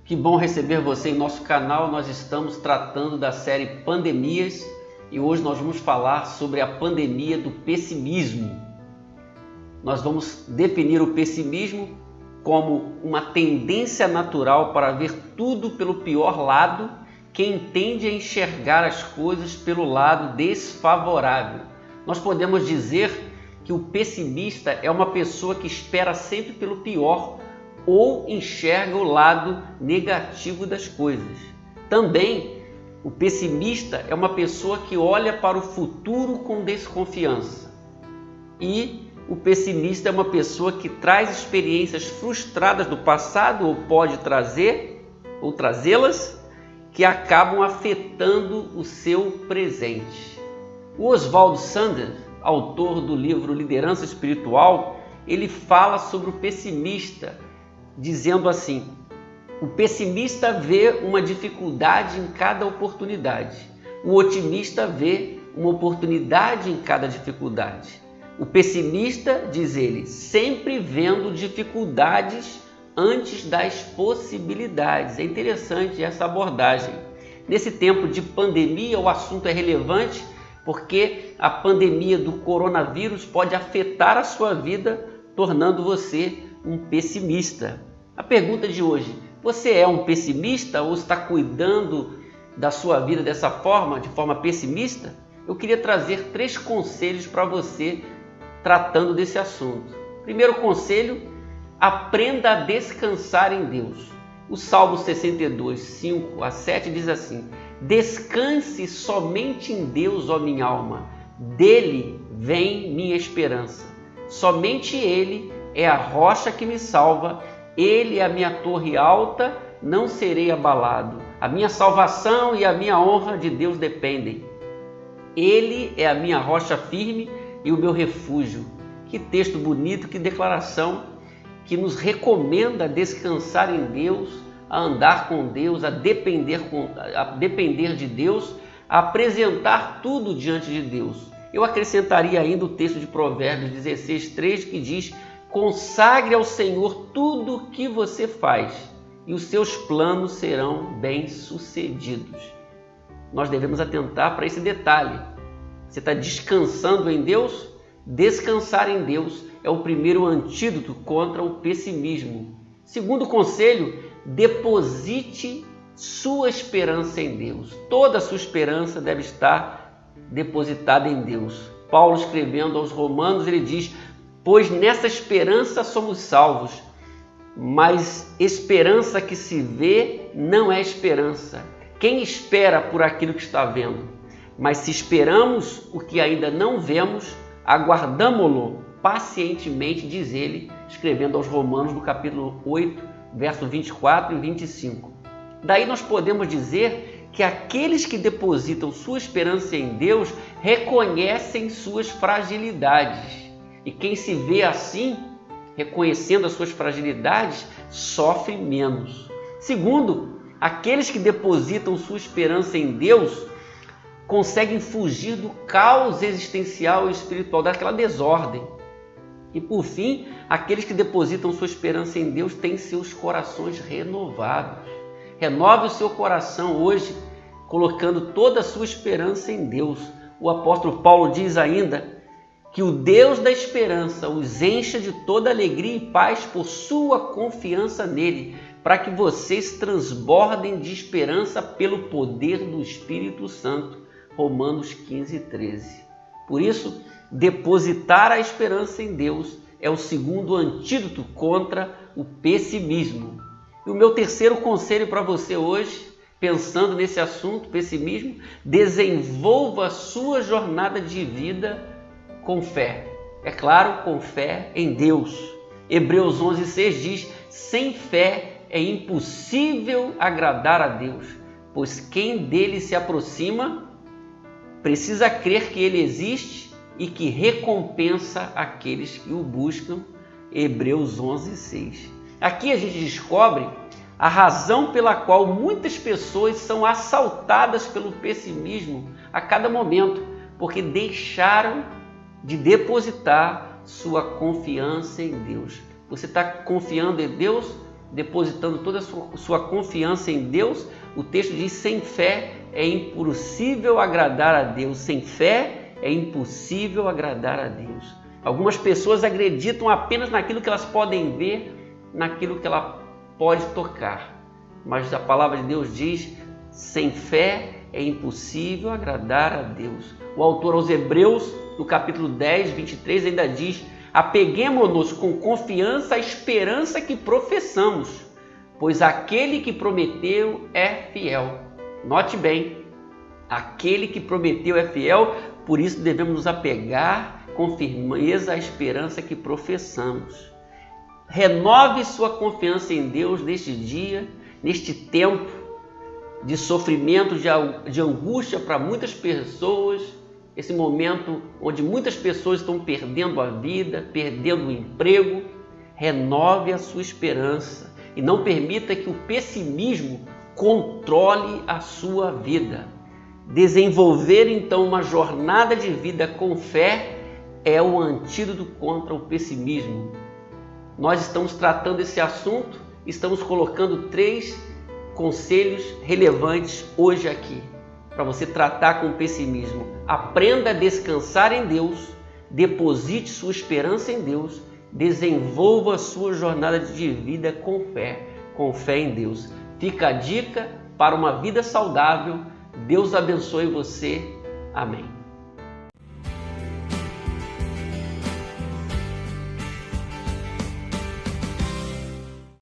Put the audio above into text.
Que bom receber você em nosso canal. Nós estamos tratando da série Pandemias e hoje nós vamos falar sobre a pandemia do pessimismo. Nós vamos definir o pessimismo como uma tendência natural para ver tudo pelo pior lado, que tende a enxergar as coisas pelo lado desfavorável. Nós podemos dizer que o pessimista é uma pessoa que espera sempre pelo pior ou enxerga o lado negativo das coisas. Também, o pessimista é uma pessoa que olha para o futuro com desconfiança. E o pessimista é uma pessoa que traz experiências frustradas do passado ou pode trazer ou trazê-las que acabam afetando o seu presente. O Oswald Sanders, autor do livro Liderança Espiritual, ele fala sobre o pessimista, dizendo assim: o pessimista vê uma dificuldade em cada oportunidade. O otimista vê uma oportunidade em cada dificuldade. O pessimista, diz ele, sempre vendo dificuldades antes das possibilidades. É interessante essa abordagem. Nesse tempo de pandemia, o assunto é relevante porque a pandemia do coronavírus pode afetar a sua vida, tornando você um pessimista. A pergunta de hoje: você é um pessimista ou está cuidando da sua vida dessa forma, de forma pessimista? Eu queria trazer 3 conselhos para você tratando desse assunto. Primeiro conselho: aprenda a descansar em Deus. O Salmo 62, 5 a 7 diz assim: descanse somente em Deus, ó minha alma, dele vem minha esperança. Somente Ele é a rocha que me salva, Ele é a minha torre alta, não serei abalado. A minha salvação e a minha honra de Deus dependem. Ele é a minha rocha firme e o meu refúgio. Que texto bonito, que declaração que nos recomenda a descansar em Deus, a andar com Deus, a depender de Deus, a apresentar tudo diante de Deus. Eu acrescentaria ainda o texto de Provérbios 16, 3, que diz: consagre ao Senhor tudo o que você faz e os seus planos serão bem-sucedidos. Nós devemos atentar para esse detalhe. Você está descansando em Deus? Descansar em Deus é o primeiro antídoto contra o pessimismo. Segundo conselho: deposite sua esperança em Deus. Toda a sua esperança deve estar depositada em Deus. Paulo, escrevendo aos Romanos, ele diz: pois nessa esperança somos salvos, mas esperança que se vê não é esperança. Quem espera por aquilo que está vendo? Mas se esperamos o que ainda não vemos, aguardamo-lo pacientemente, diz ele, escrevendo aos Romanos, no capítulo 8, verso 24 e 25. Daí nós podemos dizer que aqueles que depositam sua esperança em Deus reconhecem suas fragilidades. E quem se vê assim, reconhecendo as suas fragilidades, sofre menos. Segundo, aqueles que depositam sua esperança em Deus conseguem fugir do caos existencial e espiritual, daquela desordem. E por fim, aqueles que depositam sua esperança em Deus têm seus corações renovados. Renove o seu coração hoje, colocando toda a sua esperança em Deus. O apóstolo Paulo diz ainda que o Deus da esperança os encha de toda alegria e paz por sua confiança nele, para que vocês transbordem de esperança pelo poder do Espírito Santo. Romanos 15, 13. Por isso, depositar a esperança em Deus é o segundo antídoto contra o pessimismo. E o meu terceiro conselho para você hoje, pensando nesse assunto, pessimismo: desenvolva a sua jornada de vida com fé. É claro, com fé em Deus. Hebreus 11, 6 diz: sem fé é impossível agradar a Deus, pois quem dele se aproxima precisa crer que ele existe e que recompensa aqueles que o buscam. Hebreus 11, 6. Aqui a gente descobre a razão pela qual muitas pessoas são assaltadas pelo pessimismo a cada momento, porque deixaram de depositar sua confiança em Deus. Você está confiando em Deus depositando toda a sua confiança em Deus, o texto diz: sem fé é impossível agradar a Deus. Sem fé é impossível agradar a Deus. Algumas pessoas acreditam apenas naquilo que elas podem ver, naquilo que ela pode tocar. Mas a palavra de Deus diz: sem fé é impossível agradar a Deus. O autor aos Hebreus, no capítulo 10, 23, ainda diz: apeguemo-nos com confiança à esperança que professamos, pois aquele que prometeu é fiel. Note bem, aquele que prometeu é fiel, por isso devemos nos apegar com firmeza à esperança que professamos. Renove sua confiança em Deus neste dia, neste tempo de sofrimento, de angústia para muitas pessoas, esse momento onde muitas pessoas estão perdendo a vida, perdendo o emprego. Renove a sua esperança e não permita que o pessimismo controle a sua vida. Desenvolver então uma jornada de vida com fé é o antídoto contra o pessimismo. Nós estamos tratando esse assunto, estamos colocando 3 conselhos relevantes hoje aqui, para você tratar com o pessimismo. Aprenda a descansar em Deus, deposite sua esperança em Deus, desenvolva a sua jornada de vida com fé em Deus. Fica a dica para uma vida saudável. Deus abençoe você. Amém.